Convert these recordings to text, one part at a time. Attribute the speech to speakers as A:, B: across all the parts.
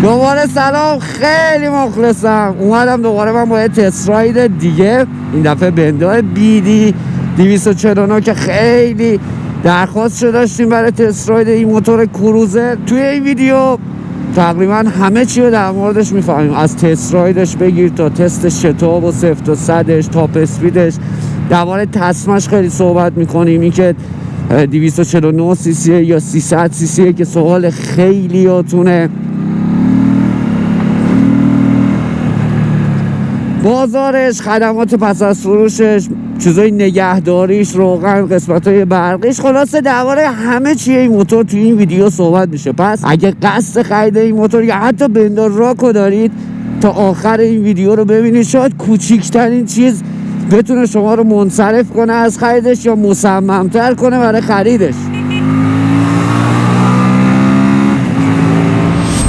A: دوباره سلام، خیلی مخلصم. اومدم دوباره من با یه تست راید دیگه، این دفعه بندا بیدی 249 که خیلی درخواست شده داشتیم برای تست راید این موتور کروزر. توی این ویدیو تقریبا همه چی رو در موردش میفهمیم، از تست رایدش بگیر تا تست شتاب و 0 تا 100ش، تاپ اسپیدش، درباره تصمش خیلی صحبت میکنیم. این که 249 سی سی یا 300 سی سی که سوال خیلی هاتونه. بازارش، خدمات پس از فروشش، چیزای نگهداریش، روغن، قسمت‌های برقیش، خلاصه درباره همه چیه این موتور توی این ویدیو صحبت میشه. پس اگه قصد خرید این موتور یا حتی بندار راکو دارید، تا آخر این ویدیو رو ببینید. شاید کوچیکترین چیز بتونه شما رو منصرف کنه از خریدش یا مصمم‌تر کنه برای خریدش.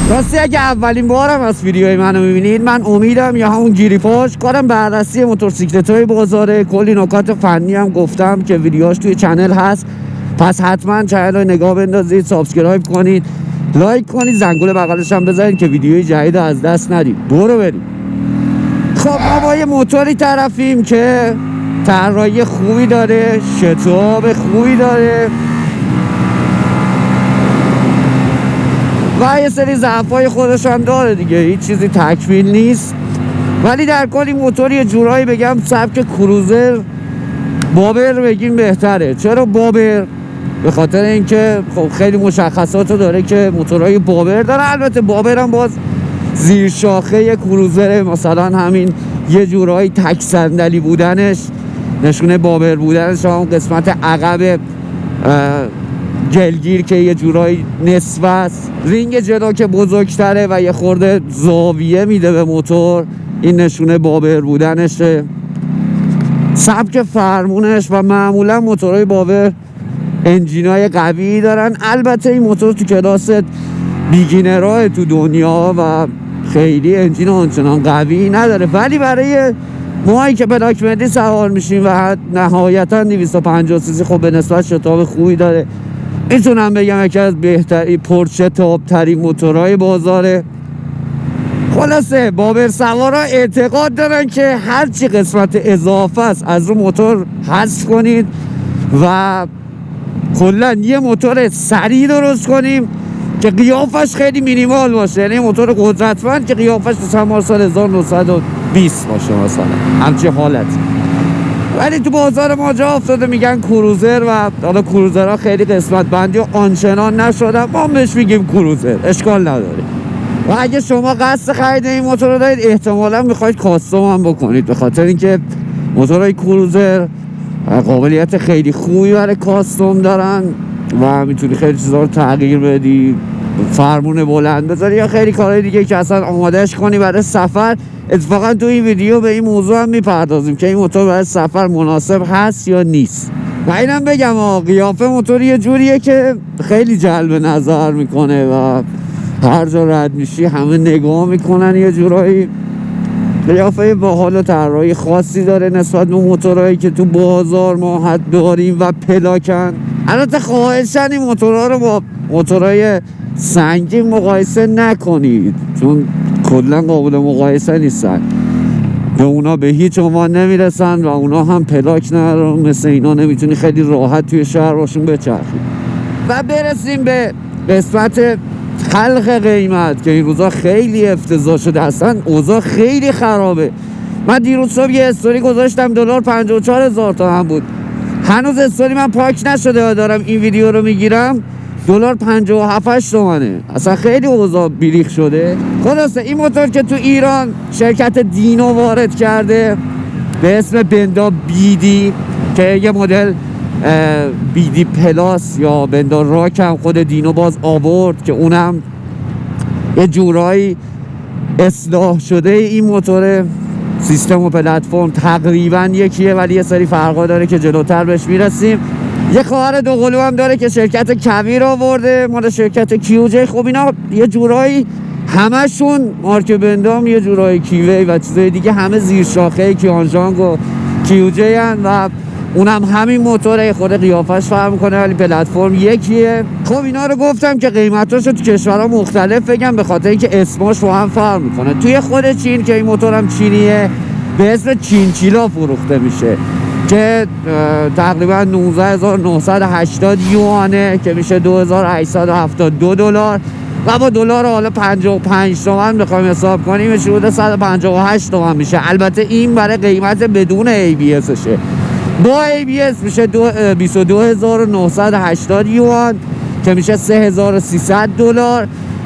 A: راستی اگه اولین بارم از ویدیوهای منو میبینید، من امیدم یا همون گیریپاش کارم بررسی موتورسیکلت‌های بازاره. کلی نکات فنی هم گفتم که ویدیوهاش توی چنل هست، پس حتما چنل رو نگاه بندازید، سابسکرایب کنید، لایک کنید، زنگوله بغلش هم بزنید که ویدیوی جدید از دست ندید. برو بریم. خب ما با یه موتوری طرفیم که طراحی خوبی داره، شتاب خوبی داره و یه سری ضعف‌های خودش هم داره دیگه، هیچ چیزی تکمیل نیست. ولی در کل این موتور یه جورایی بگم سبک کروزر بابر بگیم بهتره. چرا بابر؟ به خاطر اینکه خب خیلی مشخصاتو داره که موتورهای بابر داره. البته بابر هم باز زیر شاخه کروزره، مثلا همین یه جورایی تک صندلی بودنش نشونه بابر بودنش، هم قسمت عقب جلگیر که یه جورایی نصف است، رینگ جلو که بزرگتره و یه خورده زاویه میده به موتور، این نشونه بابر بودنشه. سبک فرمونش و معمولا موتورهای بابر انجینای قوی دارن. البته این موتور تو کلاس بیگینرهای تو دنیا و خیلی انجین آنچنان قوی نداره، ولی برای ماهایی که بلاک مدی سوار میشیم و نهایتا 250 سیسی خب به نسبت شتاب خوبی داره. میتونم بگم یکی از بهترین پرشتاب ترین موتورهای بازاره. خلاصه بابر سوارا اعتقاد دارن که هرچی قسمت اضافه است از رو موتور حذف کنید و کلا یه موتور سریع درست کنیم که قیافش خیلی مینیمال باشه، یعنی موتور قدرتمند که قیافش مثلا سال 1920 باشه مثلا همچین حالت. ولی تو بازار ما جا افتاده میگن کروزر و حالا کروزرها خیلی قسمت بندی و آنچنان نشدن، ما بهش میگیم کروزر، اشکال نداره. و اگه شما قصد خرید این موتور رو دارید، احتمالا میخواید کاستوم هم بکنید، به خاطر اینکه موتورهای کروزر قابلیت خیلی خوبی برای کاستوم دارن و میتونی خیلی چیزا رو تغییر بدی، فرمون بلند بذاری یا خیلی کارهای دیگه که اصلا آمادهش کنی برای سفر. اتفاقا تو این ویدیو به این موضوع هم میپردازیم که این موتور برای سفر مناسب هست یا نیست. و اینم بگم قیافه موتور یه جوریه که خیلی جلب نظر میکنه و هر جا رد میشی همه نگاه میکنن. یه جورایی قیافه باحال و طراحی خاصی داره نسبت به موتورهایی که تو بازار ما داریم و پلاکن. البته خواهشاً این موتورها رو با موتورهای سنگین مقایسه نکنید، چون کلا قابل مقایسه نیستن، به اونا به هیچ عنوان نمیرسن و اونا هم پلاک ندارن، مثل اینا نمیتونی خیلی راحت توی شهر باشون بچرخید. و برسیم به قسمت خلق قیمت که این روزا خیلی افتضاح شده، اصلا اوضاع خیلی خرابه. من دیروز صبح یه استوری گذاشتم دلار 54,000 تومان بود، هنوز استوری من پاک نشده و دارم این ویدیو رو میگیرم، دلار 57 تومانه. اصلا خیلی اوضاع بیریخ شده. خلاصه این موتور که تو ایران شرکت دینو وارد کرده به اسم بندا بیدی که یه مدل بیدی پلاس یا بندا راک هم خود دینو باز آورد که اونم یه جورایی اصلاح شده. این موتور سیستم و پلتفرم تقریبا یکیه ولی یه سری فرقا داره که جلوتر بهش میرسیم. یه خواهر دوقلو هم داره که شرکت کویر آورده مال شرکت کیوجی. خب اینا یه جورایی همشون مارک بندام، یه جورایی کیوی و چیزای دیگه همه زیر شاخه کیانژانگ و کیوجی هن و اونم همین موتوره، خود قیافش فرق میکنه ولی پلتفرم یکیه. خب اینا رو گفتم که قیمتاشو تو کشورها مختلف بگم به خاطر اینکه اسماش با هم فرق میکنه. توی خود چین که این موتورم چینیه به اسم چینچیلا فروخته میشه که تقریبا 19980 یوانه که میشه $2872 و با دلار حالا 55 تومن بخوایم حساب کنیم حدود 158 تومن میشه. البته این برای قیمت بدون ABS شه. با ABS میشه 22980 یوان که میشه $3300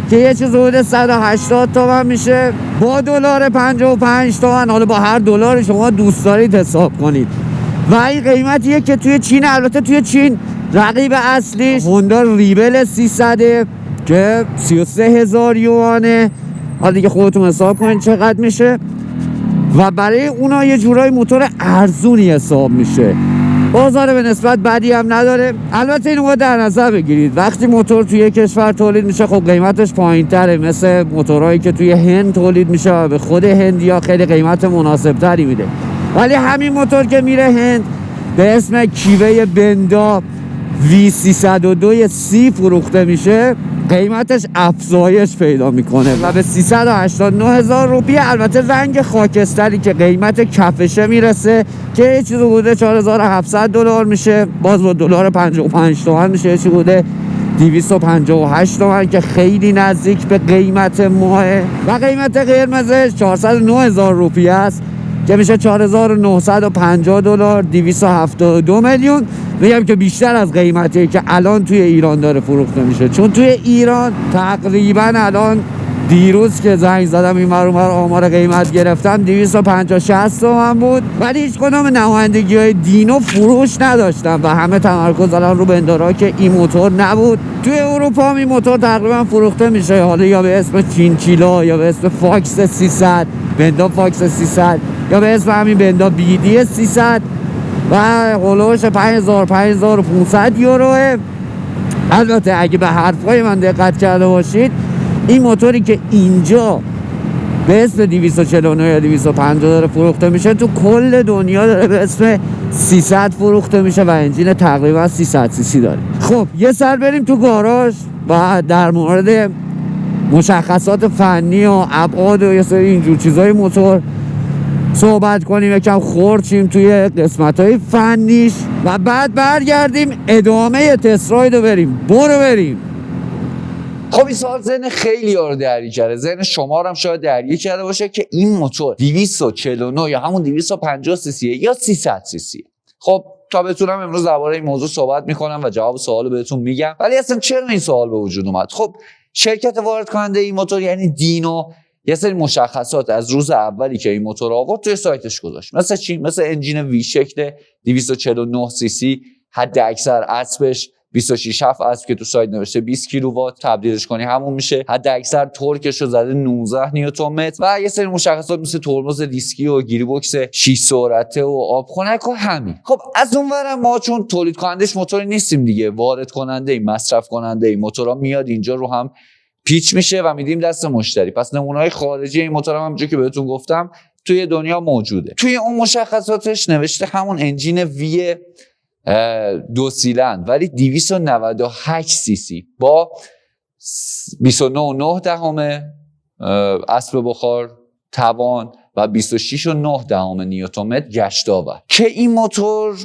A: که یه چیز حدود 180 تومن میشه. با دلار 55 تومن حالا با هر دلاری شما دوست دارید حساب کنید. و این قیمتیه که توی چین، البته توی چین رقیب اصلیش هوندا ریبل 300 که 33000 یوانه. حالا دیگه خودتون حساب کنید چقدر میشه و برای اونا یه جورای موتور ارزونی حساب میشه. بازار به نسبت بدی هم نداره. البته اینو باید در نظر بگیرید وقتی موتور توی کشور تولید میشه خب قیمتش پایین تره، مثل موتورهایی که توی هند تولید میشه و به خود هندیا خیلی قیمت مناسب تری میده. ولی همین موتور که میره هند به اسم کیوه بندا V302 C فروخته میشه، قیمتش افزایش پیدا میکنه و به 389000 روپیه. البته رنگ خاکستری که قیمت کفشه میرسه که یه چیز بوده $4700 میشه، باز با دلار 55 تومن میشه یه چیز بوده 258 تومن که خیلی نزدیک به قیمت ماه. و قیمت قرمزش 409000 روپیه است که میشه $4950، 272 میلیون. میگم که بیشتر از قیمتی که الان توی ایران داره فروخته میشه، چون توی ایران تقریبا الان دیروز که زنگ زدم این ور اون ور آمار قیمت گرفتم 250-60 تومن بود، ولی هیچ کدام نمایندگی‌های دینو فروش نداشتن و همه تمرکز الان رو بندارا که این موتور نبود. توی اروپا هم این موتور تقریبا فروخته میشه، حالا یا به اسم چینچیلا یا به اسم فاکس 300 بندا فاکس 300 یا به اسم همین بندا BD 300 و هولوش 5500 یوروه. البته اگه به حرفای من دقت کرده باشید این موتوری که اینجا به اسم 249 یا 250 داره فروخته میشه تو کل دنیا داره به اسم 300 فروخته میشه و انجین تقریبا 300 cc داره. خب یه سر بریم تو گاراژ و در مورد مشخصات فنی و ابعاد و یه سری اینجور چیزای موتور صحبت کنیم، یکم خورچیم توی قسمت‌های فنیش و بعد برگردیم ادامه تست راید رو بریم.
B: خب این سوال ذهن خیلی ها رو درگیر کرده، ذهن شما رو هم شاید درگیر کرده باشه که این موتور 249 یا همون 250 cc یا 300 cc. خب تا بتونم امروز درباره این موضوع صحبت میکنم و جواب سوالو بهتون میگم. ولی اصلا چرا این سوال به وجود اومد؟ خب شرکت وارد کننده این موتور یعنی دینو یه سری مشخصات از روز اولی که این موتور آورد توی سایتش گذاشت. مثل چی؟ مثل انجین وی شکل 249 cc، حد اکثر اسبش 26 اسب که تو سایت نوشته 20 کیلووات، تبدیلش کنی همون میشه. حد اکثر تورکش رو زده 19 نیوتن متر و یه سری مشخصات مثل ترمز دیسکی و گیری بوکس 6 سرعته و آبخنک و همین. خب از اونورم ما چون تولید کنندش موتوری نیستیم دیگه، وارد کننده مصرف کننده این موتورا میاد اینجا رو هم پیچ میشه و میدیم دست مشتری. پس نمونه‌های خارجی این موتور هم همونجوری که بهتون گفتم توی دنیا موجوده. توی اون مشخصاتش نوشته همون انجین وی 2 سیلندر ولی 298 سی سی با 29.9 اسب بخار توان و 26.9 نیوتن متر گشت‌آور که این موتور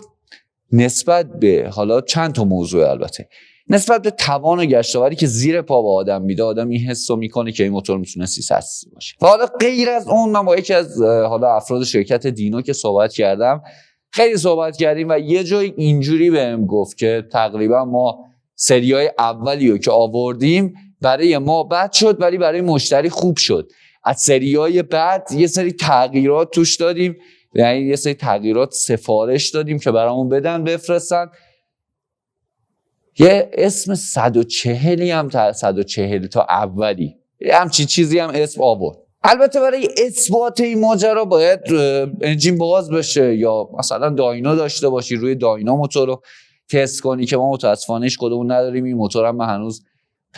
B: نسبت به حالا چند تا موضوع، البته نسبت به توان و گشت‌آوری که زیر پا به آدم میده، آدم این حسو میکنه که این موتور میتونه 300 سی باشه. و حالا غیر از اون من با یکی از حالا افراد شرکت دینو که صحبت کردم، خیلی صحبت کردیم و یه جای اینجوری بهم گفت که تقریبا ما سریای اولیو که آوردیم برای ما بد شد ولی برای مشتری خوب شد. از سریای بعد یه سری تغییرات توش دادیم، یعنی یه سری تغییرات سفارش دادیم که برامون بدن بفرستن. یه اسم 140 هم تا 140 تا اولی همچین چیزی هم اسم آورد. البته برای اثبات این ماجرا باید انجین باز بشه یا مثلا داینو داشته باشی، روی داینو موتور رو تست کنی که ما متاسفانه هیچ کدومون نداریم. این موتور هم من هنوز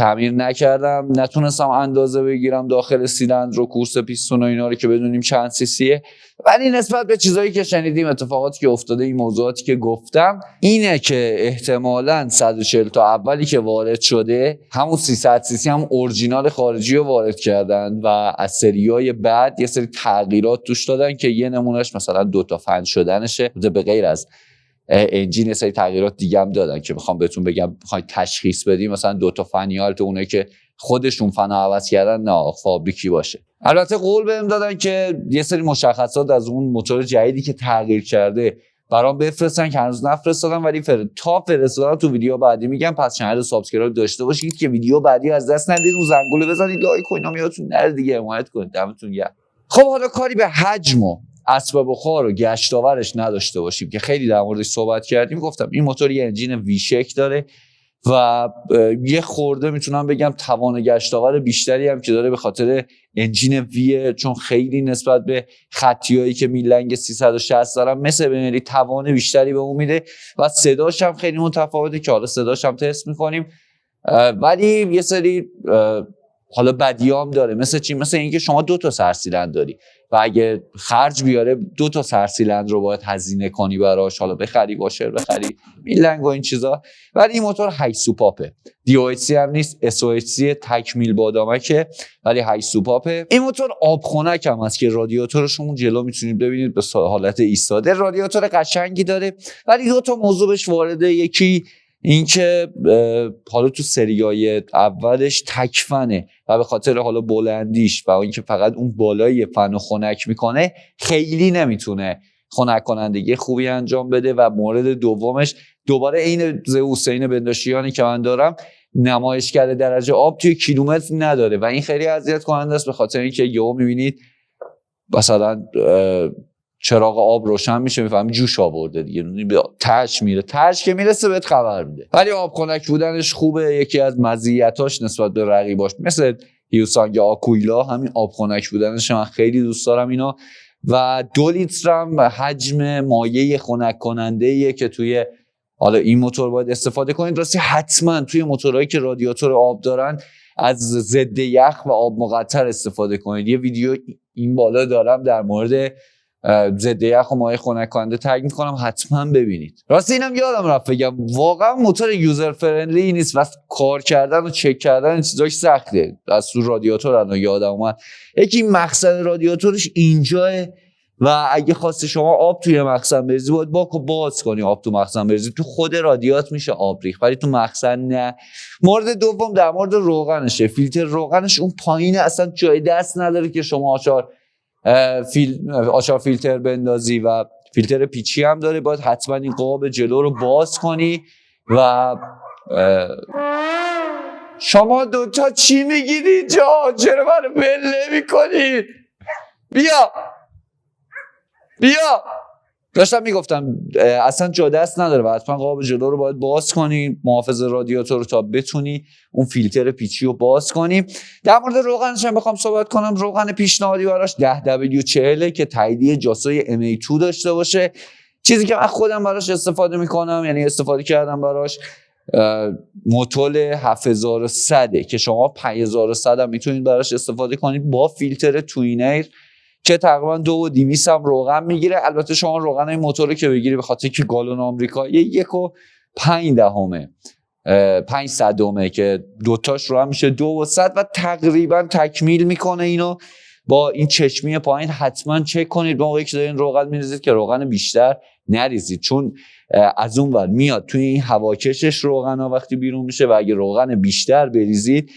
B: تعمیر نکردم، نتونستم اندازه بگیرم داخل سیلندر و کورس پیستون و اینا رو که بدونیم چند سیسیه. ولی نسبت به چیزایی که شنیدیم، اتفاقاتی که افتاده، این موضوعاتی که گفتم، اینه که احتمالاً 140 تا اولی که وارد شده همون 300 سیسی هم اورجینال خارجی رو وارد کردن و از سریای بعد یه سری تغییرات توش دادن که یه نمونهش مثلا 2 تا فن شدنشه. به غیر از انجین یه سری تغییرات دیگه هم دادن که بخوام بهتون بگم بخواید تشخیص بدیم مثلا 2 تا فنیال تو اونه که خودشون فنا عوض کردن نه فابریکی باشه. البته قول بهم دادن که یه سری مشخصات از اون موتور جدیدی که تغییر کرده برام بفرستن که هنوز نفرستادم، ولی تا فرستادم تو ویدیو بعدی میگم. پس چنل سابسکرایب داشته باشید که ویدیو بعدی از دست ندید، اون زنگوله بزنید، لایک و اینا یادتون نره دیگه، حمایت کنید. دمتون گرم. خب حالا کاری به حجم و اسباب بخار و گشتاورش نداشته باشیم که خیلی در موردش صحبت کردیم. گفتم این موتور یه انجین وی شکل داره و یه خورده میتونم بگم توان گشتاور بیشتری هم که داره به خاطر انجین وی، چون خیلی نسبت به خطیایی که میلنگ 360 دارن مثل بنری توان بیشتری به اون میده و صداش هم خیلی متفاوته که حالا صداش هم تست میکنیم. ولی یه سری حالا بدیام داره، مثل چی؟ مثل اینکه شما 2 تا سرسیلندر داری و اگه خرج بیاره 2 تا سرسیلندر رو باید هزینه کنی براش، حالا بخری واشر، بخری میلنگ و این چیزا. ولی این موتور 8 سوپاپه، DOHC هم نیست، SOHC تکمیل بادامکه ولی 8 سوپاپه. این موتور آب خنک هم هست که رادیاتورش اون جلو میتونید ببینید به حالت ایستاده. رادیاتور قشنگی داره ولی 2 تا موضوع بهش وارده. یکی اینکه حالا تو سریای اولش تکفنه و به خاطر حالا بلندیش و اینکه فقط اون بالای فن خنک میکنه خیلی نمیتونه خنک کنندگی خوبی انجام بده. و مورد دومش دوباره این حسین بنداشیانی که من دارم، نمایشگر درجه آب توی کیلومتر نداره و این خیلی اذیت کننده است، به خاطر اینکه یهو میبینید مثلا چراغ آب روشن میشه میفهمی جوش آورده دیگه، تاش میره، تاش که میرسه بهت خبر میده. ولی آب خنک بودنش خوبه. یکی از مزیتاش نسبت به رقیباش مثل هیوسانگ آکویلا همین آب خنک بودنش، من خیلی دوست دارم اینا. و 2 لیتر هم حجم مایع خنک کننده که توی حالا این موتور باید استفاده کنید. راستی حتما توی موتورهایی که رادیاتور آب دارن از ضد یخ و آب مقطر استفاده کنید. یه ویدیو این بالا دارم در مورد ضد یخ و مایع خنک کننده تگ میکنم، حتما ببینید. راستی اینم یادم رفت بگم، واقعا موتور یوزر فرندلی نیست و کار کردن و چک کردن این چیزاش سخته. از تو رادیاتور الان یادم اومد یکی مخزن رادیاتورش اینجاه و اگه خواستی شما آب توی مخزن بریزی باید باکو باز کنی. آب تو مخزن بریزی تو خود رادیات میشه آب ریخت ولی تو مخزن نه. مورد دوم در مورد روغنشه. فیلتر روغنش اون پایینه، اصلا جای دست نداره که شما آچار فیلتر بندازی و فیلتر پیچی هم داره. باید حتما این قاب جلو رو باز کنی. و شما 2 تا چی میگیری جا؟ چرا منو بله میکنید؟ بیا داشتم میگفتم اصلا جا دست نداره و حتما قاب جلو رو باید باز کنی، محافظ رادیاتور رو تا بتونی اون فیلتر پیچی رو باز کنی. در مورد روغنش هم بخوام صحبت کنم، روغن پیشنهادی براش 10W40 که تاییدیه جاسوی MA2 داشته باشه. چیزی که من خودم براش استفاده میکنم، یعنی استفاده کردم براش، موتول 7100 که شما 5100 هم میتونید براش استفاده کنید با فیلتر توینر که تقریبا 2200 هم روغن میگیره. البته شما روغن این موتور که بگیری به خاطر که گالون آمریکایی 1.5 که دوتاش رو هم میشه 200 و تقریبا تکمیل میکنه اینو. با این چشمی پایین حتما چک کنید موقعی که دارین روغن میریزید که روغن بیشتر نریزید، چون از اون ور میاد توی این هواکشش روغن ها وقتی بیرون میشه و اگه روغن بیشتر بریزید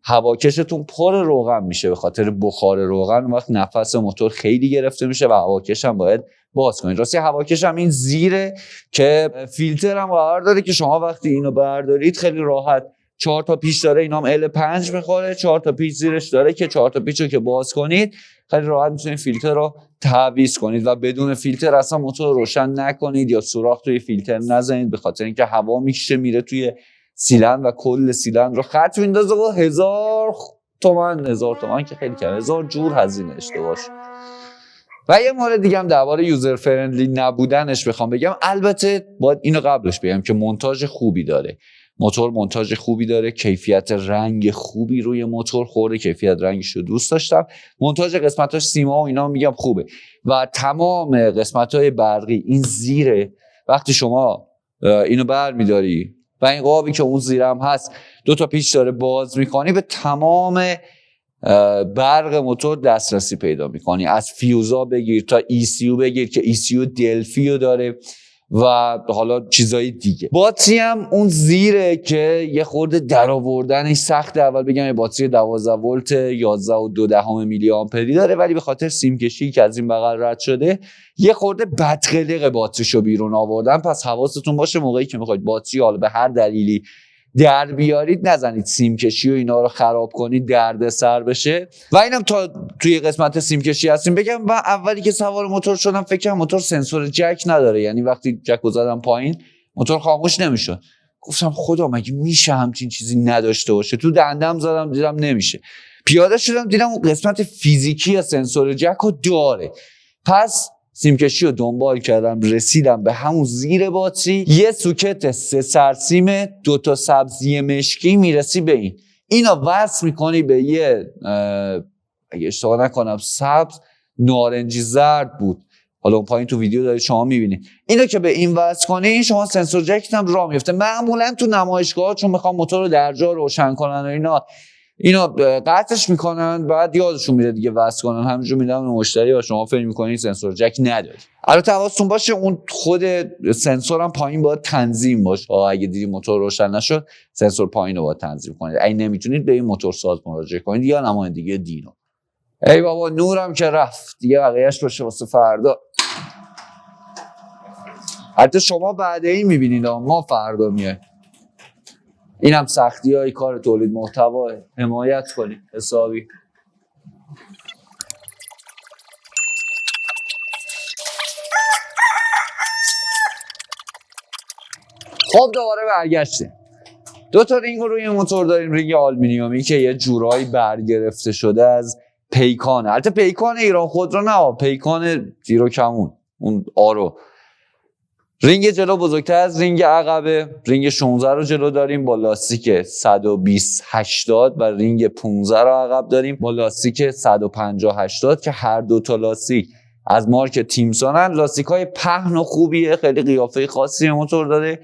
B: هواکشتون پر روغن میشه به خاطر بخار روغن. وقت نفس موتور خیلی گرفته میشه و هواکش هم باید باز کنید. راستی هواکش هم این زیره که فیلتر هم قرار داره که شما وقتی اینو بردارید خیلی راحت 4 تا پیچ داره، اینا هم L5 میخوره، 4 تا پیچ زیرش داره که 4 تا پیچو که باز کنید خیلی راحت میتونید فیلتر رو تعویض کنید و بدون فیلتر اصلا موتور روشن نکنید یا سوراخ توی فیلتر نزنید، به خاطر اینکه هوا میکشه میره توی سیلندر و کل سیلندر رو خط میندازه و 1000 تومان که خیلی کم، 1000 جور هزینه اشتباهش. و یه مورد دیگه هم درباره یوزر فرندلی نبودنش بخوام بگم، البته باید اینو قبلش بگم که مونتاژ خوبی داره. موتور مونتاژ خوبی داره، کیفیت رنگ خوبی روی موتور خورده، کیفیت رنگش رو دوست داشتم. مونتاژ قسمتاش سیما و اینا میگم خوبه و تمام قسمت‌های برقی این زیره. وقتی شما اینو برمی‌داری و این قابی که اون زیرم هست 2 تا پیچ داره باز می‌کنی، به تمام برق موتور دسترسی پیدا می‌کنی. از فیوزا بگیر تا ECU بگیر که ECU دلفیو داره و حالا چیزای دیگه. باتری هم اون زیره که یه خورده درآوردنش سخته. اول بگم یه باتری 12 ولت 11.2 میلی آمپری داره، ولی به خاطر سیم کشی که از این بغل رد شده یه خورده بدقلق باتریشو بیرون آوردن. پس حواستون باشه موقعی که میخواید باتری حالا به هر دلیلی در بیارید نزنید سیم کشی و اینا رو خراب کنید درد سر بشه. و اینم تا توی قسمت سیم کشی هستیم بگم. و اولی که سوار موتور شدم فکر کنم موتور سنسور جک نداره، یعنی وقتی جک رو زدم پایین موتور خاموش نمیشد. گفتم خدا مگه میشه همچین چیزی نداشته باشه؟ تو دندم زدم دیدم نمیشه. پیاده شدم دیدم اون قسمت فیزیکی سنسور جک رو داره. پس سیمکشی رو دنبال کردم، رسیدم به همون زیر باتری، یه سوکت 3 سرسیم 2 تا سبزی مشکی، میرسی به اینو وصل میکنی به یه اگه اشتباه نکنم سبز نارنجی زرد بود، حالا اون پایین تو ویدیو دارید شما میبینید. اینو که به این وصل کنی شما سنسور جکت هم راه میفته. معمولا تو نمایشگاه چون میخوام موتور رو در جا روشن کنن و اینا قطعش میکنن، بعد یادشون میره دیگه وصل کنن، همینجور میدن به مشتری و شما فکر میکنین سنسور جک نداری. البته حواستون باشه اون خود سنسور هم پایین باید تنظیم باشه. اگه دیدی موتور روشن نشد سنسور پایین رو باید تنظیم کنید. اگه نمیتونید به این موتور ساز مراجعه کنید یا نمایندگی دینو. ای بابا نورم که رفت دیگه، بقیه‌اش باشه واسه فردا. البته شما بعد این میبینید ما فردا میایم. اینم سختی‌های کار تولید محتوا، حمایت کنید حسابی. خب دوباره برگشتیم. 2 تا رینگ روی موتور داریم. رینگ آلومینیومی که یه جورایی برگرفته شده از پیکانه. البته پیکان ایران خودرو نه، پیکان زیرو کمون، اون آرو. رینگ جلو بزرگتر از رینگ عقبه. رینگ 16 رو جلو داریم با لاستیک 120/80 و رینگ 15 رو عقب داریم با لاستیک 150/80 که هر 2 تا لاستیک از مارک تیمسونن. لاستیک‌های پهن و خوبیه، خیلی قیافه خاصی موتور داره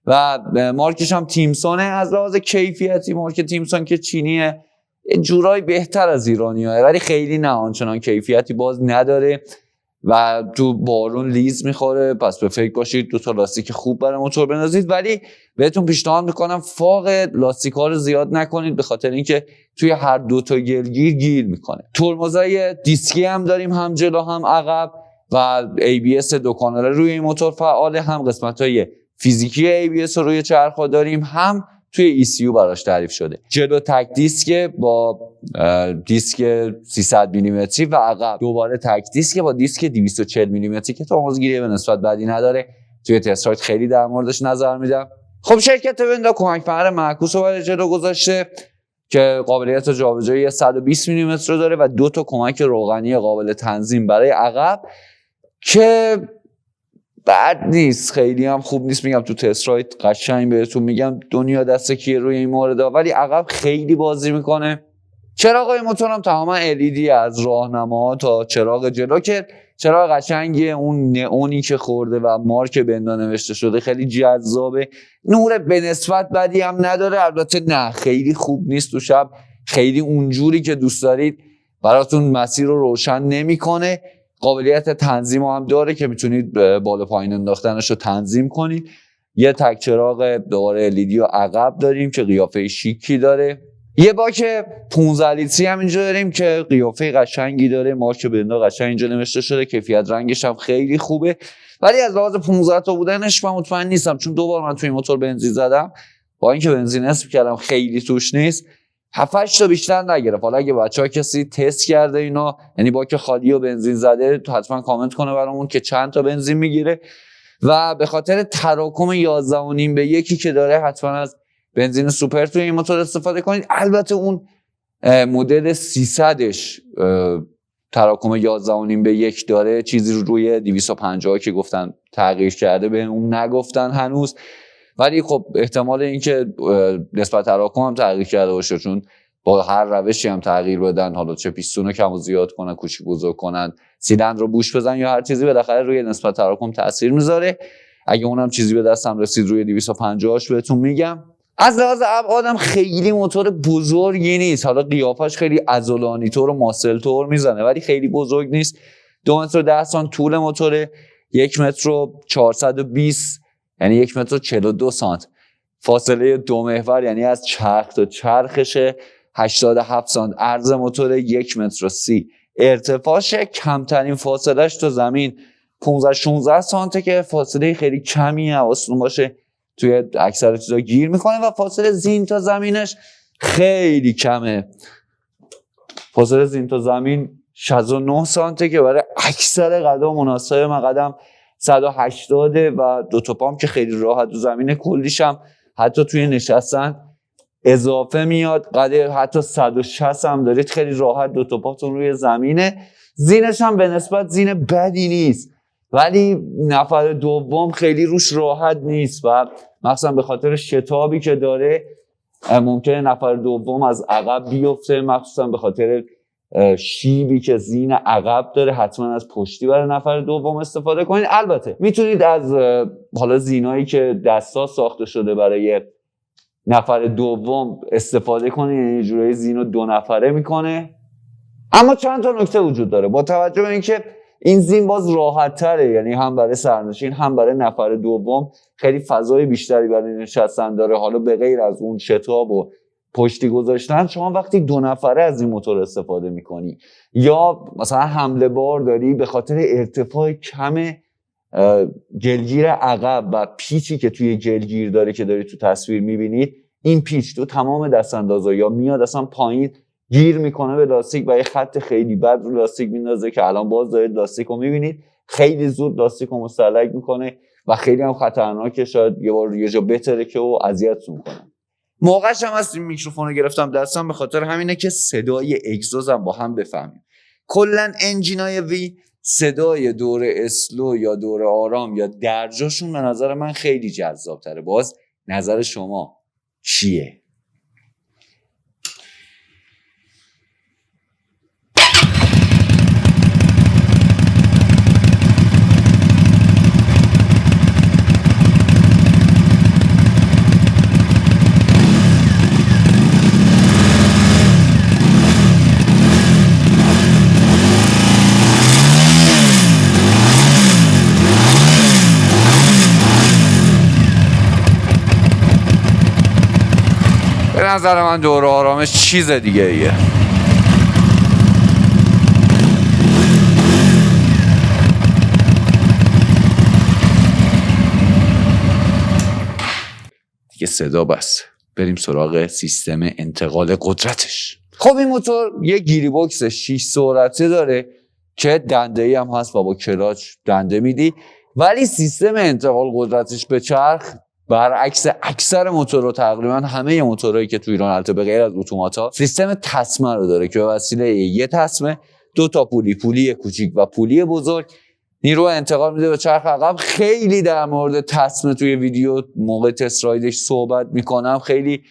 B: و مارکش هم تیمسونه. از لحاظ کیفیتی مارک تیمسون که چینیه جورایی بهتر از ایرانیه، ولی خیلی نه آنچنان کیفیتی باز نداره و تو بارون لیز میخوره. پس به فکر باشید 2 تا لاستیک خوب برای موتور بندازید، ولی بهتون پیشنهاد میکنم فاق لاستیک‌ها رو زیاد نکنید به خاطر اینکه توی هر 2 تا گلگیر گیر میکنه. ترمزای دیسکی هم داریم، هم جلو هم عقب و ABS 2 کاناله روی این موتور فعاله. هم قسمت‌های فیزیکی ABS رو روی چرخ‌ها داریم، هم توی ECU براش تعریف شده. جلو تک دیسک با دیسک 300 میلیمتری و عقب دوباره تک دیسک با دیسک 240 میلیمتری که ترمزگیری به نسبت بدی نداره. توی تست رایت خیلی در موردش نظر میدم. خب شرکت وندا کمک فنر معکوس رو برای جلو گذاشته که قابلیت جابجایی 120 میلیمتر رو داره و 2 تا کمک روغنی قابل تنظیم برای عقب که بد نیست، خیلی هم خوب نیست. میگم تو تست رایت قشنگ بهتون میگم دنیا دست کیه روی این مورد، ولی عقب خیلی بازی میکنه. چراغای موتور هم تماما LED از راهنما تا چراغ جلو که چراغ قشنگیه. اون نئونی که خورده و مارک بندا نوشته شده خیلی جذابه. نور به نسبت بدی هم نداره، البته نه خیلی خوب نیست تو شب، خیلی اونجوری که دوست دارید براتون مسیر رو روشن نمیکنه. قابلیت تنظیم هم داره که میتونید بالا پایین انداختنش رو تنظیم کنید. یه تک چراغ دوباره LED و عقب داریم که قیافه شیکی داره. یه باک 15 لیتری هم اینجا داریم که قیافه قشنگی داره، مارک بندا قشنگ اینجا نوشته شده، کیفیت رنگش هم خیلی خوبه. ولی از لحاظ 15 تا بودنش من مطمئن نیستم، چون 2 بار من توی موتور بنزین زدم، با اینکه بنزین حساب کردم خیلی توش نیست، 7-8 تا بیشتر نگرفت. حالا اگه بچه‌ها کسی تست کرده اینا، یعنی باک خالی و بنزین زده، تو حتما کامنت کنه برامون که چند تا بنزین میگیره. و به خاطر تراکم 11.5:1 که داره حتما از بنزین سوپر توی این موتور استفاده کنید. البته اون مدل 300ش تراکم 11.5:1 داره، چیزی روی 250 که گفتن تغییر کرده به اون نگفتن هنوز. ولی خب احتمال اینکه نسبت تراکم هم تغییر کرده باشه، چون با هر روشی هم تغییر بدن، حالا چه پیستون رو کم و زیاد کنن، کوچیک بزرگ کنن، سیلندر رو بوش بزن یا هر چیزی، بالاخره روی نسبت تراکم تاثیر میذاره. اگه اونم چیزی به دستم رسید روی 250 بهتون میگم. از لحاظ ابعادم خیلی موتور بزرگی نیست، حالا قیافش خیلی عضلانی طور و ماسل طور میزنه ولی خیلی بزرگ نیست. 2 متر و 10 سانت طول موتوره، 1 متر و 420 یعنی 1 متر و 42 سانت فاصله 2 محور، یعنی از چرخ تا چرخشه. 87 سانت عرض موتور، 1 متر و 30 ارتفاعش. کمترین فاصلهش تا زمین 15-16 سانته که فاصله خیلی کمی، حواستون باشه توی اکثر چیزا گیر میکنه. و فاصله زین تا زمینش خیلی کمه، فاصله زین تا زمین 69 سانته که برای اکثر قدم مناسبه. من قدم 180 و 2 تا پام که خیلی راحت تو زمینه، کلیشم حتی توی نشستن اضافه میاد، قدر حتی 160 هم دارید، خیلی راحت 2 تا پاتون روی زمینه. زینش هم به نسبت زین بدی نیست ولی نفر دوم خیلی روش راحت نیست و مخصوصا به خاطر شتابی که داره ممکنه نفر دوم از عقب بیفته، مخصوصا به خاطر شیبی که زین عقب داره. حتما از پشتی برای نفر دوم استفاده کنید. البته میتونید از حالا زینایی که دستا ساخته شده برای نفر دوم استفاده کنید، یعنی جوری زینو 2 نفره میکنه. اما چند تا نکته وجود داره با توجه به اینکه این زین باز راحت تره، یعنی هم برای سرنشین هم برای نفر دوم خیلی فضای بیشتری برای نشستن داره. حالا به غیر از اون شتاب و پشتی گذاشتن، شما وقتی 2 نفره از این موتور استفاده میکنی یا مثلا حمله بار داری، به خاطر ارتفاع کم گلگیر عقب و پیچی که توی گلگیر داره که داری تو تصویر میبینید، این پیچ تو تمام دست اندازه یا میاد اصلا پایین گیر میکنه به لاستیک و یه خط خیلی بد رو لاستیک میندازه که الان باز دارید لاستیک رو میبینید، خیلی زود لاستیک رو مستهلک میکنه و خیلی هم خطرناکه، شاید یه بار یه جا بترکه و اذیتتون کنه. موقعش هم از این میکروفون رو گرفتم دستم به خاطر همینه که صدای اگزوزم با هم بفهمیم. کلا انجینای وی صدای دور اسلو یا دور آرام یا درجاشون به نظر من خیلی جذاب تره. باز نظر شما چیه؟ به نظر من دور آرامش چیز دیگه ایه. دیگه صدا بس، بریم سراغ سیستم انتقال قدرتش. خب این موتور یه گیری باکس 6 سرعته داره که دنده‌ای هم هست و با کلاچ دنده میدی، ولی سیستم انتقال قدرتش به چرخ برعکس اکثر موتورها، تقریبا همه موتورهایی که تو ایران البته به غیر از اتومات‌ها سیستم تسمه رو داره که به وسیله یه تسمه 2 تا پولی کوچیک و پولی بزرگ نیرو انتقال میده به چرخ عقب. خیلی در مورد تسمه توی ویدیو موقع تست رایدش صحبت میکنم، خیلی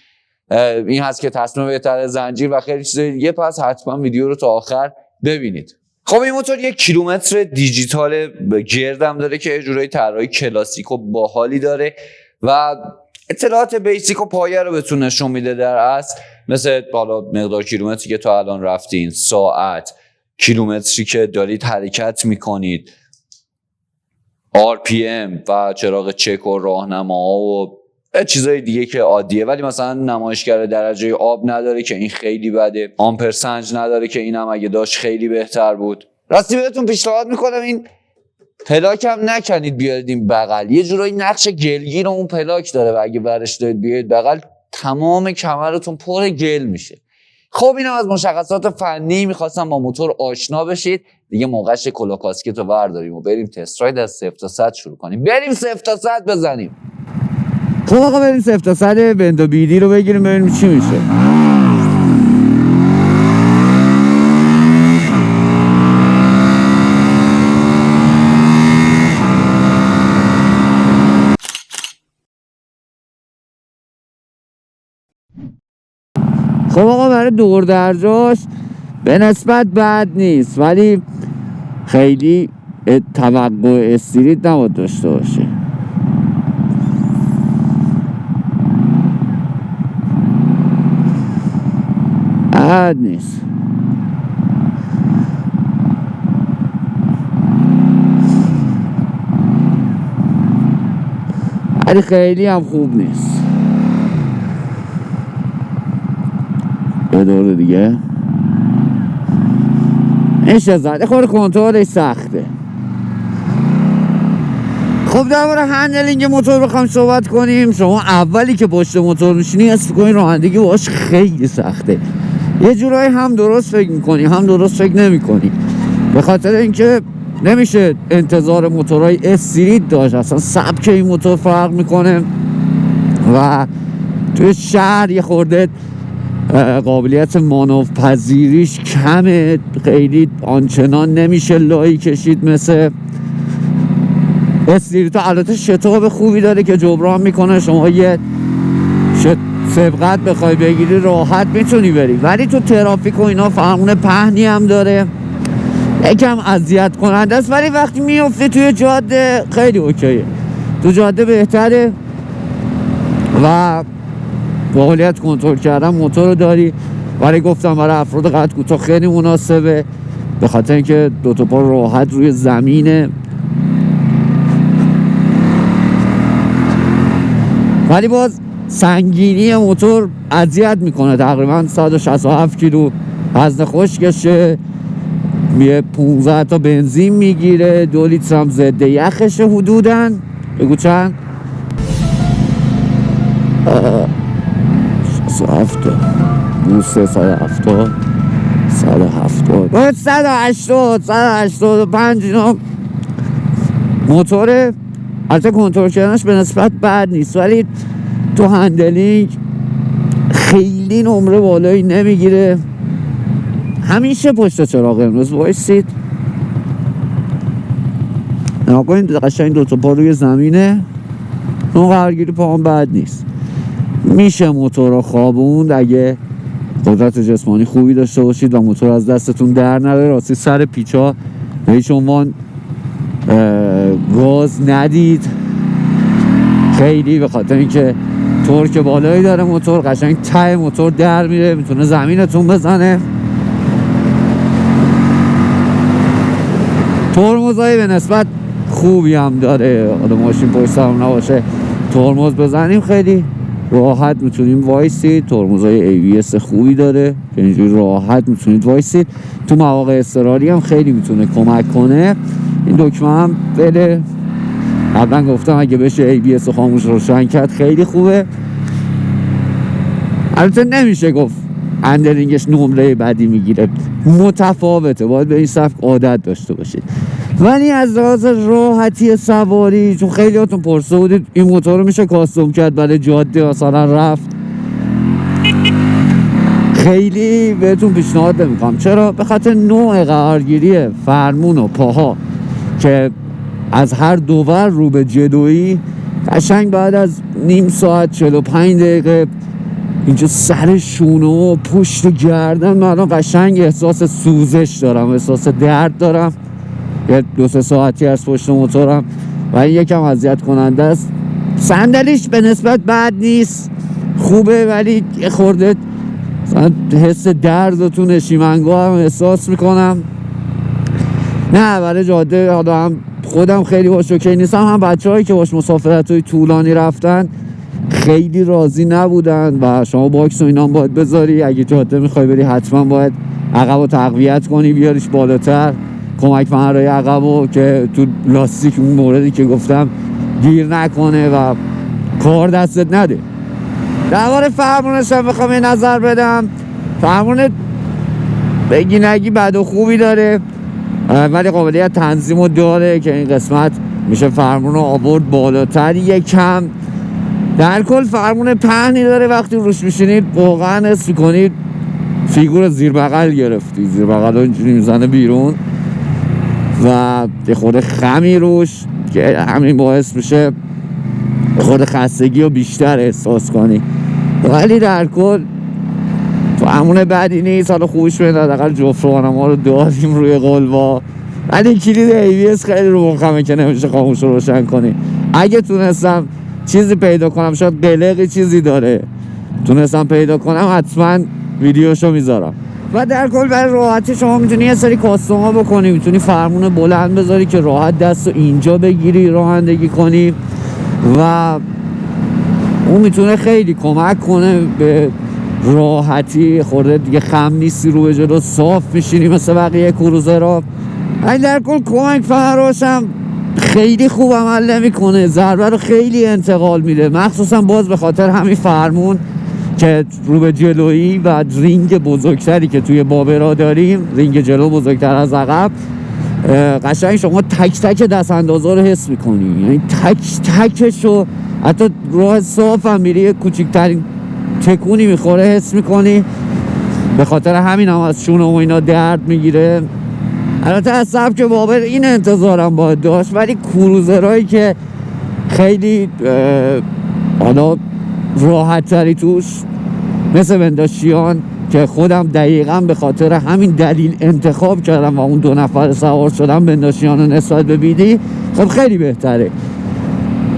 B: این هست که تسمه بهتره زنجیر و خیلی چیزای دیگه، پس حتما ویدیو رو تا آخر ببینید. خب این موتور 1 کیلومتر دیجیتال گردم داره که یه جورایی طراحی کلاسیک و باحالی داره و اطلاعات بیسیک و پایه رو بهتون نشون میده در اصل، مثل بالا مقدار کیلومتری که تا الان رفتین، ساعت، کیلومتری که دارید حرکت میکنید، RPM و چراغ چک و راهنماها و چیزای دیگه که عادیه. ولی مثلا نمایشگر درجه آب نداره که این خیلی بده، آمپر سنج نداره که اینم اگه داشت خیلی بهتر بود. راستی بهتون پیشنهاد میکنم این پلاک هم نکنید بیارید این بغل، یه جورایی نقش گلگیر اون پلاک داره و اگه برش دارید بیارید بغل تمام کمرتون پر گل میشه. خب اینم از مشخصات فنی، میخواستم با موتور آشنا بشید دیگه. موقعش کلا کاسکت رو برداریم و بریم تست راید از 0 تا 100 شروع کنیم. بریم 0 تا 100 بزنیم.
A: خب آقا بریم 0 تا 100 بند و بیدی رو بگیریم ببینیم چی میشه. برای دور درجاش به نسبت بد نیست، ولی خیلی توقع استریت نباید داشته باشه. بد نیست. ولی خیلی هم خوب نیست. یه دور دیگه میشه زد. خود کنترلش سخته. خب درباره هندلینگ موتور بخوام صحبت کنیم، شما اولی که پشت موتور میشینی حس می‌کنی رانندگی باهاش خیلی سخته. یه جورایی هم درست فکر می‌کنی هم درست فکر نمی‌کنی، به خاطر اینکه نمیشه انتظار موتورهای استریت داشت. اصلا سبک این موتور فرق میکنه و توی شهر یه خورده قابلیت مانور پذیریش کمه، خیلی آنچنان نمیشه لایی کشید مثل استریت. البته شتاب خوبی داره که جبران میکنه، شما یه سبقت بخوای بگیری راحت میتونی بری، ولی تو ترافیک و اینا فرمون پهنی هم داره، یکم اذیت کننده است، ولی وقتی میفتی توی جاده خیلی اوکیه. تو جاده بهتره و قابلیت کنترل کردن موتور رو داری، ولی گفتم برای افراد قد کوتاه خیلی مناسبه، به خاطر اینکه دو تا پا راحت روی زمینه. ولی باز سنگینی موتور اذیت میکنه. تقریبا 167 کیلو وزن خشکشه، 15 تا بنزین میگیره، 2 لیتر هم ضد یخشه حدوداً. بگو چند؟ 67 بوسه 170 185 اینا. موتور البته کنترل کردنش به نسبت بد نیست، ولی تو هندلینگ خیلی نمره بالایی نمیگیره. همیشه پشت چراغ امروز وایسید، ناگهان قشنگ دو تا پا روی زمینه، اون قرارگیری پا هم بد نیست. میشه موتور رو خوابوند اگه قدرت جسمانی خوبی داشته باشید و موتور از دستتون در نره. راستی سر پیچا به هیچ عنوان گاز ندید خیلی، به خاطر اینکه تورک بالایی داره موتور، قشنگ ته موتور در میره، میتونه زمینتون بزنه. ترمزایی به نسبت خوبی هم داره، حالا ماشین پشت سرم نباشه ترمز بزنیم خیلی راحت میتونیم وایسید. ترمزای ABS خوبی داره که اینجوری راحت میتونید وایسید. تو مواقع اضطراری هم خیلی میتونه کمک کنه. این دکمه هم بله، قبلا گفتم اگه بشه ABS رو خاموش روشن کرد خیلی خوبه. البته نمیشه گفت هندلینگش نمره بدی میگیره، متفاوته، باید به این سبک عادت داشته باشید. ولی از لحاظ راحتی سواری، چون خیلی هاتون پرسه بودید این موتور رو میشه کاستوم کرد برای جاده مثلا رفت، خیلی بهتون پیشنهاد نمیکنم. چرا؟ به خاطر نوع قرارگیری فرمون و پاها که از هر دوور رو به جلویی قشنگ بعد از نیم ساعت 45 دقیقه اینجا سر شونه و پشت گردن من الان قشنگ احساس سوزش دارم، احساس درد دارم. یه 2-3 ساعتی از پشت موتورم و این یکم اذیت کننده است. صندلیش به نسبت بد نیست، خوبه، ولی یه خورده حس درد و تو نشیمنگاه هم احساس میکنم. نه برای جاده حالا هم خودم خیلی باش اوکی نیستم، هم بچه‌هایی که باش مسافرت‌های طولانی رفتن خیلی راضی نبودن و شما باکس و اینا هم باید بذاری. اگه جاده میخوای بری حتما باید عقب رو تقویت کنی، بیاریش بالاتر، کمک فنرهای عقب رو که تو لاستیک اون موردی که گفتم گیر نکنه و کار دستت نده. درباره فرمونش هم بخوام یه نظر بدم، فرمون بگی نگی بد و خوبی داره، ولی قابلیت تنظیم رو داره که این قسمت میشه فرمون رو آورد بالاتر یکم. در کل فرمون پهنی داره، وقتی روش میشینید واقعا حس میکنید فیگور زیر بغل گرفتی، زیر بغل رو اینجوری میزنه بیرون و یه خورده خمی روش که همین باعث میشه خورده خستگی رو بیشتر احساس کنی. ولی در کل تو فرمون بدی نیست، حالا خوبش به حداقل جفت راهنما رو داریم روی قلبا. ولی کلید ABS خیلی رو مخمه که نمیشه خاموش رو روشن کنی. اگه تونستم چیزی پیدا کنم، شاید قلقی چیزی داره، تونستم پیدا کنم حتما ویدیوشو میذارم. و در کل برای راحتی شما میتونی یه سری کاستوما بکنی، میتونی فرمون بلند بذاری که راحت دستو اینجا بگیری رانندگی کنی و اون میتونه خیلی کمک کنه به راحتی. خورده دیگه خم نیستی، رو به جلو صاف میشینی مثل بقیه کروزرها. ولی در کل کمک فراشم خیلی خوب عمل نمیکنه، ضربه رو خیلی انتقال میده، مخصوصا باز به خاطر همین فرمون که رو به جلویی و رینگ بزرگتری که توی بابرا داریم، رینگ جلو بزرگتر از عقب، قشنگ شما تک تک دست اندازا رو حس میکنی، یعنی تک تکشو حتی راه صاف هم میری کوچکترین تکونی میخوره حس میکنی. به خاطر همین هم از شونه و اینا درد میگیره. البته از سبک بابر این انتظارم باید داشت، ولی کروزرهایی که خیلی حالا راحت تری توش مثل ونداشیان که خودم دقیقا به خاطر همین دلیل انتخاب کردم و اون 2 نفر سوار شدم ونداشیان رو نسبت به بیدی، خب خیلی بهتره.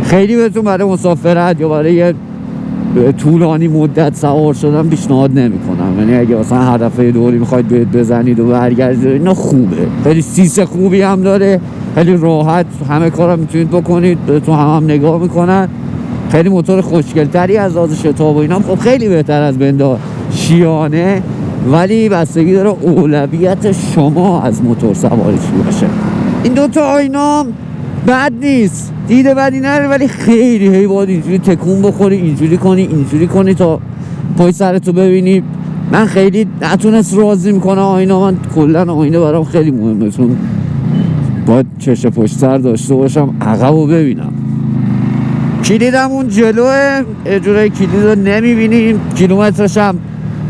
A: خیلی بهتون برای مسافرت یا برای طولانی مدت سوار شدن پیشنهاد نمیکنم. یعنی اگه مثلا هر دفعه دوری میخواید بزنید و برگردید اینا خوبه، خیلی سیس خوبی هم داره، خیلی راحت همه کارا میتونید بکنید، تو هم نگاه میکنن. خیلی موتور خوشگلتری از لحاظ شتاب و اینا، خب خیلی بهتر از ونداشیانه، ولی بستگی داره اولویت شما از موتور سواری چی باشه. این 2 تا آینا بد نیست، دیده بدی نره، ولی خیلی هی باید اینجوری تکون بخوری، اینجوری کنی تا پای سرتو ببینی. من خیلی نتونست راضی میکنه آینا، من کلا آینه برام خیلی مهمه، چون باید چشم پشت سر داشته باشم عقب رو ببینم. کلیدم اون جلوه، اجوره کلید رو نمیبینیم، کیلومترش هم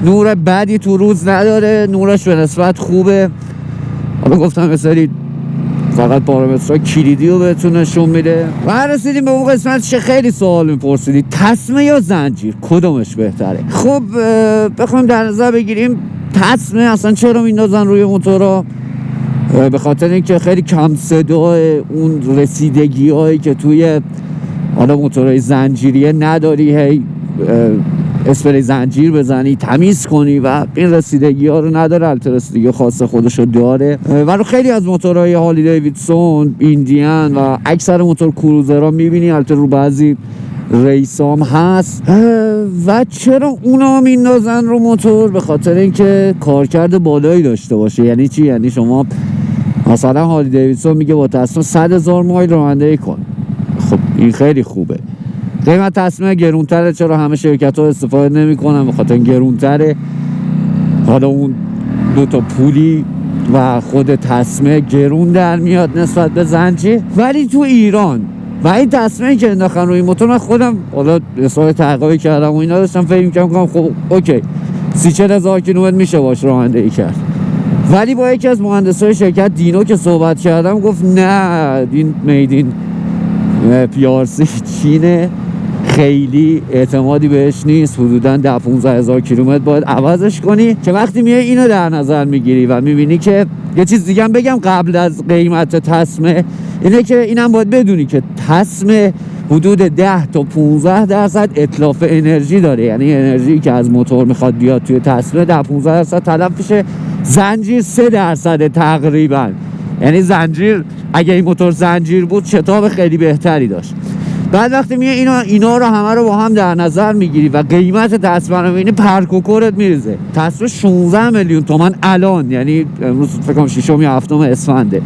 A: نور بدی تو روز نداره، نورش به نسبت خوبه. حالا گفتم مثلی فقط پارامترها کلیدی رو بهتون نشون میده. و رسیدیم به اون قسمت که خیلی سوال میپرسیدید، تسمه یا زنجیر کدومش بهتره؟ خب بخوایم در نظر بگیریم تسمه اصلا چرا میندازن روی موتورها؟ به خاطر اینکه خیلی کم صدا، اون رسیدگی هایی که توی حالا موتورهای زنجیریه نداری، هی اسپری زنجیر بزنی تمیز کنی و این رسیدگی ها رو نداره. البته رسیدگی خاص خودش رو داره و رو خیلی از موتورهای هارلی دیویدسون، ایندیان و اکثر موتور کروزرها میبینی، البته رو بعضی ریسام هست. و چرا اونا میندازن رو موتور؟ به خاطر اینکه کارکرد بالایی داشته باشه. یعنی چی؟ یعنی شما مثلا هارلی دیویدسون میگه با تسمه 100,000 مایل رانندگی کن. خب این خیلی خوبه. قیمت تسمه گرونتره. چرا همه شرکت ها استفاده نمی کنن؟ به خاطر گرونتره. حالا اون 2 تا پولی و خود تسمه گرون در میاد نسبت به زنجیر. ولی تو ایران و این تسمه که انداختن روی موتور، من خودم حالا حساب تحقیقی کردم و اینا داشتم فکر می‌کردم خب اوکی 30-40,000 کیلومتر میشه باش رانندگی کرد. ولی با یکی از مهندسای شرکت دینو که صحبت کردم گفت نه، این میدین پیارسی چینه، خیلی اعتمادی بهش نیست، حدوداً 10-15,000 کیلومتر باید عوضش کنی. که وقتی میای اینو در نظر میگیری و میبینی که یه چیز دیگه هم بگم قبل از قیمت تسمه، اینه که اینم باید بدونی که تسمه حدود 10 تا 15% اتلاف انرژی داره. یعنی انرژی که از موتور میخواد بیاد توی تسمه 10-15% تلف میشه. زنجیر 3% تقریبا. یعنی زنجیر، اگه این موتور زنجیر بود شتاب خیلی بهتری داشت. بعد وقتی میای اینا رو همه رو با هم در نظر میگیری و قیمت تسمه رو میبینی، پرکوکورت میریزه. تسمه 16 میلیون تومان الان، یعنی امروز فکر کنم 6 یا 7 اسفنده،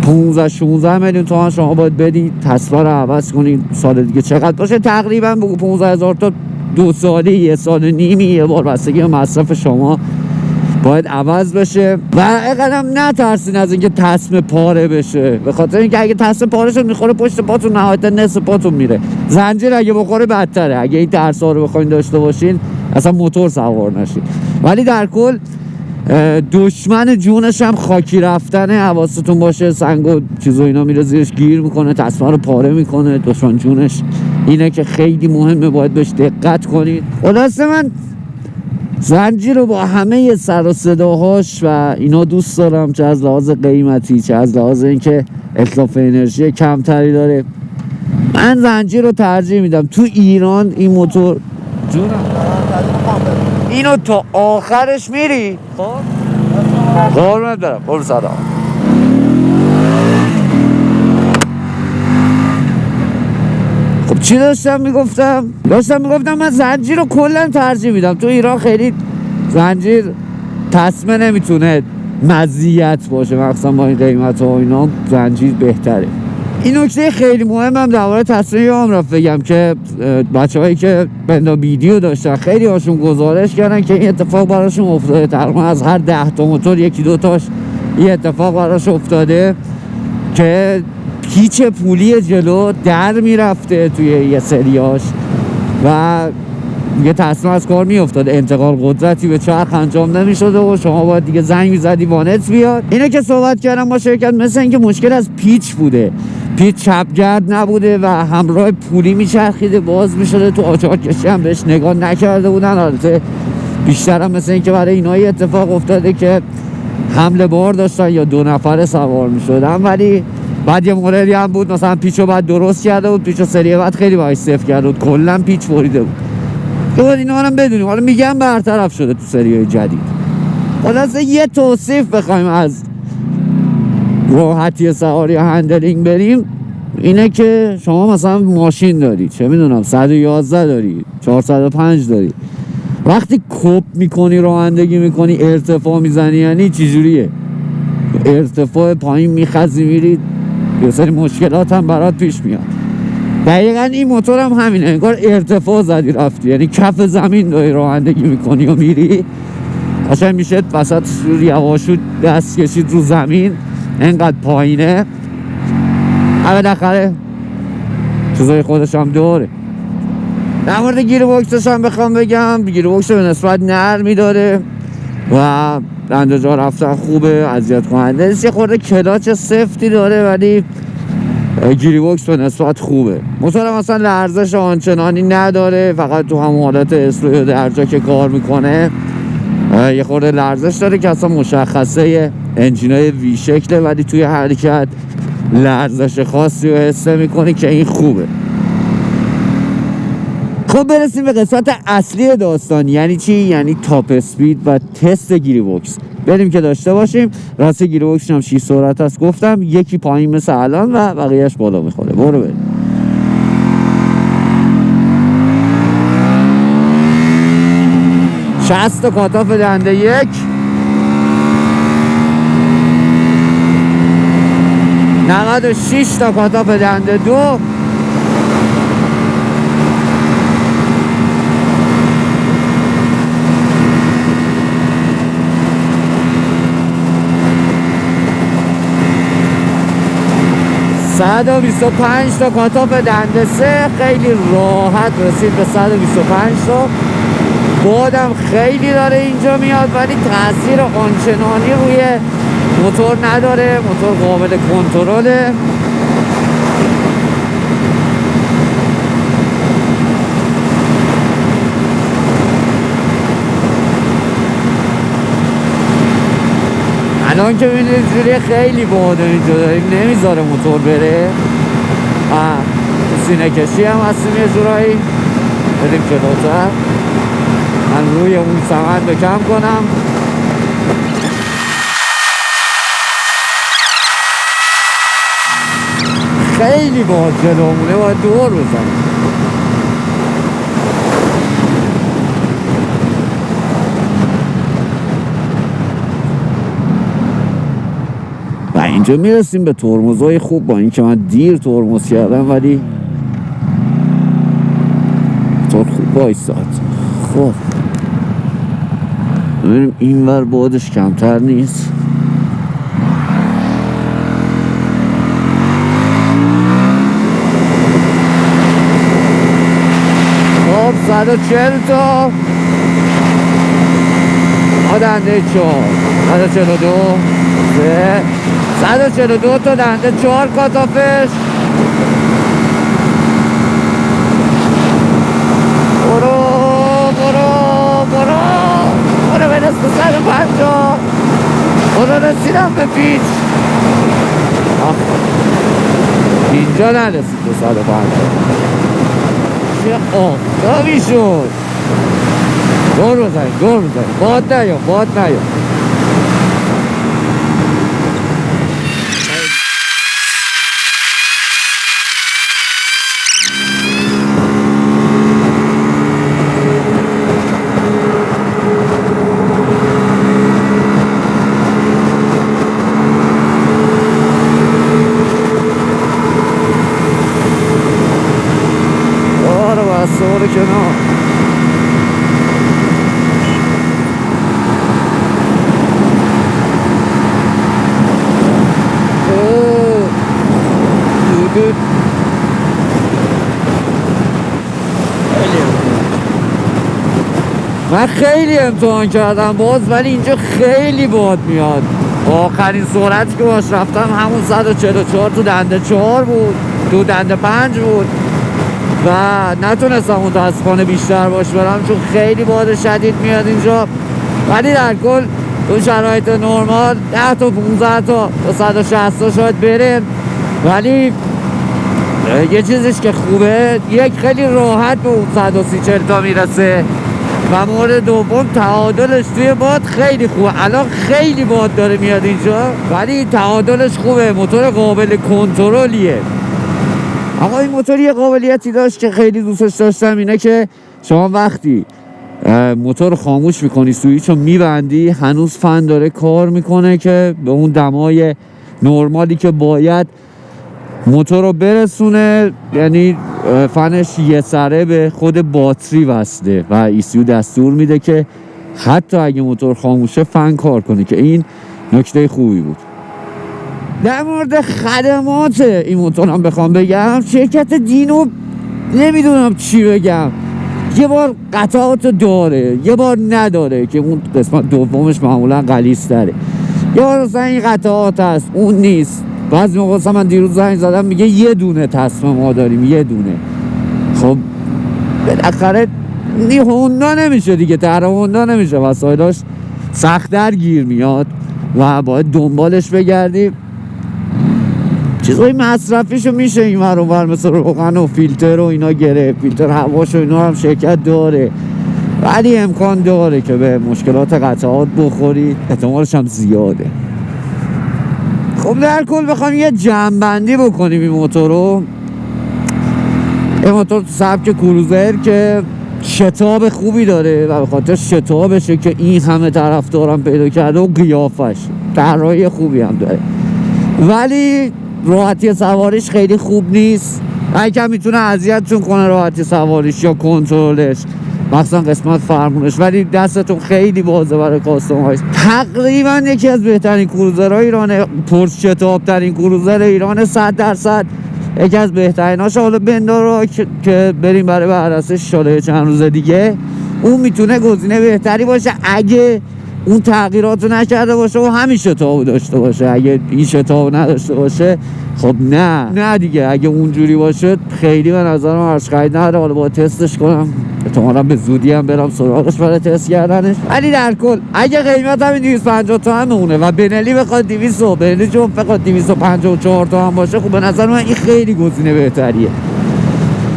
A: 15-16 میلیون تومان شما باید بدی تسمه رو عوض کنی. سال دیگه چقدر باشه؟ تقریبا بگو 15,000 تا 2 ساله، 1 سال و نیمی یه بار، بستگی به مصرف شما باید عوض بشه. و اینقدر نترسین از اینکه تسمه پاره بشه، به خاطر اینکه اگه تسمه پاره شد میخوره پشت پاتون، نهایتا نصف پاتون میره. زنجیر اگه بخوره بدتره. اگه این ترسا رو بخواین داشته باشین اصلا موتور سوار نشین. ولی در کل دشمن جونش هم خاکی رفتنه. حواستون باشه، سنگ و چیزا اینا میره زیرش، گیر میکنه، تسمه رو پاره میکنه. دشمن جونش اینه که خیلی مهمه، باید بهش دقت کنید. خلاصه من زنجیر رو با همه سر و صداهاش و اینا دوست دارم، چه از لحاظ قیمتی چه از لحاظ اینکه اطلاف انرژی کمتری داره. من زنجیر رو ترجیح میدم. تو ایران این موتور جونم اینو تا آخرش میری. خب قربونت برم، برو سلام. خب چی داشتم میگفتم من زنجیر رو کلا ترجیح میدم. تو ایران خیلی زنجیر تسمه نمیتونه مزیت باشه، مخصوصا با این قیمت ها و اینا زنجیر بهتره. این نکته خیلی مهمم درباره تصمیم عمرم بگم که بچه‌هایی که بندا ویدیو داشتن خیلی هاشون گزارش کردن که این اتفاق براشون افتاده. تقریبا از هر 10 تا موتور یکی دو تاش این اتفاق براش افتاده که پیچ پولی جلو در میرفته توی یه سریاش و یه تصمیم از کار میافتاده، انتقال قدرتی به چرخ انجام نمیشده و شما باید دیگه زنگ میزدی وانت بیاد. اینو که صحبت کردم با شرکت، مثل اینکه مشکل از پیچ بوده، پیچ چپگرد نبوده و همراه پولی میچرخیده، باز میشده. تو آچار کشی هم بهش نگاه نکرده بودن. البته بیشتر هم مثل اینکه برای اینایی اتفاق افتاده که حمل بار داشتن یا 2 نفره سوار میشدن. ولی بعد یه موردی هم بود مثلا پیچو بعد درست کرده بود، پیچو سری بعد خیلی باید صفر کرده بود، کلا پیچ بریده بود. تو اینا هم بدونیم. حالا میگم برطرف شده تو سریای جدید. خلاصه یه توصیف بخوایم از راحتی سواری هندلینگ بریم اینه که شما مثلا ماشین داری، چه میدونم 111 داری، 405 داری، وقتی کپ میکنی رانندگی میکنی ارتفاع میزنی، یعنی چجوریه؟ ارتفاع پایین میخزی میری، یه سری مشکلات هم برات پیش میاد. دقیقا این موتور هم همینه، انگار ارتفاع زدی رفتی، یعنی کف زمین داری رانندگی میکنی و میری، قشنگ میشه وسط یواشو دست کشید رو زمین، انقدر پایینه. بالاخره چیزای خودش هم داره. در مورد گیر باکسش هم بخوام بگم، گیر باکس به نسبت نرمی داره و رنده جا رفتن خوبه، اذیت کننده. یه خورده کلاچ سفتی داره ولی گیری باکس به نسبت خوبه. موتور مثلا لرزش آنچنانی نداره، فقط تو همون حالت اسلو درجا که کار میکنه یه خورده لرزش داره که اصلا مشخصه انجینای وی شکله، ولی توی حرکت لرزش خاصی رو حس میکنی که این خوبه. خب برسیم به قسمت اصلی داستان. یعنی چی؟ یعنی تاپ اسپید و تست گیری باکس. بریم که داشته باشیم. راست گیری باکس هم 6 سرعت هست گفتم، یکی پایین مثل الان و بقیهش بالا میخوره. برو بریم. شصت تا کاتاف دنده 1، 96 تا کاتاف دنده 2، 125 تا کاتاف دنده 3. خیلی راحت رسید به 125 تا. بادم خیلی داره اینجا میاد ولی تاثیر آنچنانی روی موتور نداره، موتور قابل کنترله. الان که میبینید جوری خیلی باده اینجا داریم، نمیذاره موتور بره. سینه کشی هم هستیم یه جورایی. بریم جلوتر. من روی اون سمت بکم کنم. خیلی باد جلومونه، باید دور بزنیم. و اینجا میرسیم به ترمزهای خوب. با اینکه من دیر ترمز کردم ولی موتور خوب بایستاد. خب ببینیم این ور بادش کمتر نیست. خب 140 تا دنده 4، 142 3، 142 تا دنده 4 کاتافش. برو برو برو. رسیدم به پیچ. اینجا نرسید 250. چه آفتابی شد. گل بزنید باد نیا سوار کنار. من خیلی امتحان کردم باز، ولی اینجا خیلی باد میاد. آخرین سرعتی که باش رفتم همون 144 تو دنده 4 بود، تو دنده 5 بود و نتونستم متاسفانه بیشتر باش برم چون خیلی باد شدید میاد اینجا. ولی در کل تو شرایط نرمال 10 تا 15 تا 160 تا شاید بریم. ولی یه چیزش که خوبه، یک خیلی راحت به اون 130 تا میرسه و مورد دوم تعادلش توی باد خیلی خوبه. الان خیلی باد داره میاد اینجا ولی تعادلش خوبه، موتور قابل کنترلیه. اما این موتور یه قابلیتی داشت که خیلی دوستش داشتم، اینه که شما وقتی موتور خاموش میکنی سویچو میبندی هنوز فن داره کار میکنه که به اون دمای نرمالی که باید موتور رو برسونه، یعنی فنش یه سره به خود باتری وصله و ایسیو دستور میده که حتی اگه موتور خاموشه فن کار کنه، که این نکته خوبی بود. در مورد خدمات این موتور هم بخوام بگم، شرکت دینو نمیدونم چی بگم، یه بار قطعات داره یه بار نداره که اون قسمت دومش معمولا غلیظ تره. یه بار مثلا این قطعات هست اون نیست. بعضی موقع مثلا من دیروز زنگ زدم میگه یه دونه تصمیم ما داریم، یه دونه. خب بالاخره هوندا نمیشه دیگه، طرح هوندا نمیشه، وسایلاش سخت‌تر گیر میاد و باید دنبالش بگردیم. چیزای مصرفیشو میشه این ور اون ور مثل روغن و فیلتر و اینا گرفت، فیلتر هواش و اینا هم شرکت داره، ولی امکان داره که به مشکلات قطعات بخوری، احتمالش هم زیاده. خب در کل بخوام یه جمع‌بندی بکنیم این موتور رو، این موتور تو سبک کروزر که شتاب خوبی داره و به خاطر شتابشه که این همه طرفدارم پیدا کرده و قیافش طراحی خوبی هم داره، ولی راحتی سواریش خیلی خوب نیست. اگه میتونه اذیتتون کنه راحتی سواریش یا کنترلش، مخصوصا قسمت فرمونش، ولی دستتون خیلی بازه برای کاستومایز. تقریبا یکی از بهترین کروزرهای ایرانه، پرشتاب ترین کروزر ایرانه 100%. یکی از بهتریناش. حالا بندارا که بریم برای بررسیش شاله چند روز دیگه، اون میتونه گزینه بهتری باشه اگه اون تغییراتو نکرده باشه و همین شتابو داشته باشه. اگه این شتابو نداشته باشه خب نه دیگه. اگه اونجوری باشه خیلی به نظرم ارزش خرید نداره. حالا باید تستش کنم، احتمالاً به زودی هم برم سراغش برای تست کردنش. ولی در کل اگه قیمت همین 250 تومن مونه و بنلی بخواد 200 بنلی جنب بخواد 254 تومن باشه، خب به نظر من این خیلی گزینه بهتریه.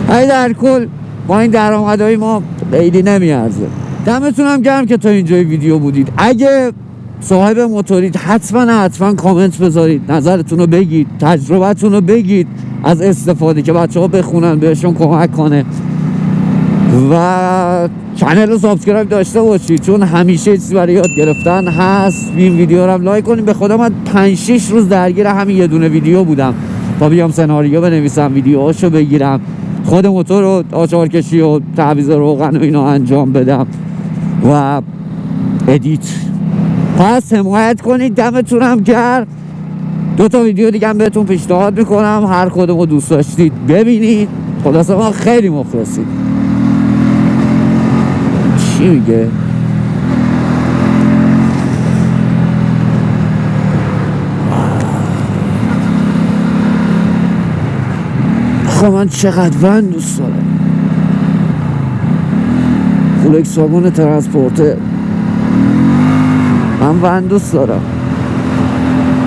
A: ولی در کل با این درآمدهای ما خیلی نمیارزه. دمتون هم گرم که تا اینجای ویدیو بودید. اگه صاحب موتورید حتما کامنت بذارید، نظرتون رو بگید، تجربتون رو بگید از استفاده که بچه ها بخونن بهشون کمک کنه و چنل رو سابسکرایب داشته باشید چون همیشه چیزی برای یاد گرفتن هست. این ویدیو رو هم لایک کنید. به خدا من 5-6 روز درگیر همین یه دونه ویدیو بودم تا بیام سناریو بنویسم، ویدیوهاشو بگیرم، خود موتور رو آچار کشی و تعویض روغن و اینا انجام بدم و ادیت. پس حمایت کنید. دمتون هم گرم. 2 تا ویدیو دیگه هم بهتون پیشنهاد میکنم، هر کدومو دوست داشتید ببینید. خلاصه ما خیلی مخلصید. چی میگه؟ خب من چقدر ون دوست دارم. فولکس واگن ترانسپورتر. من ون دوست دارم.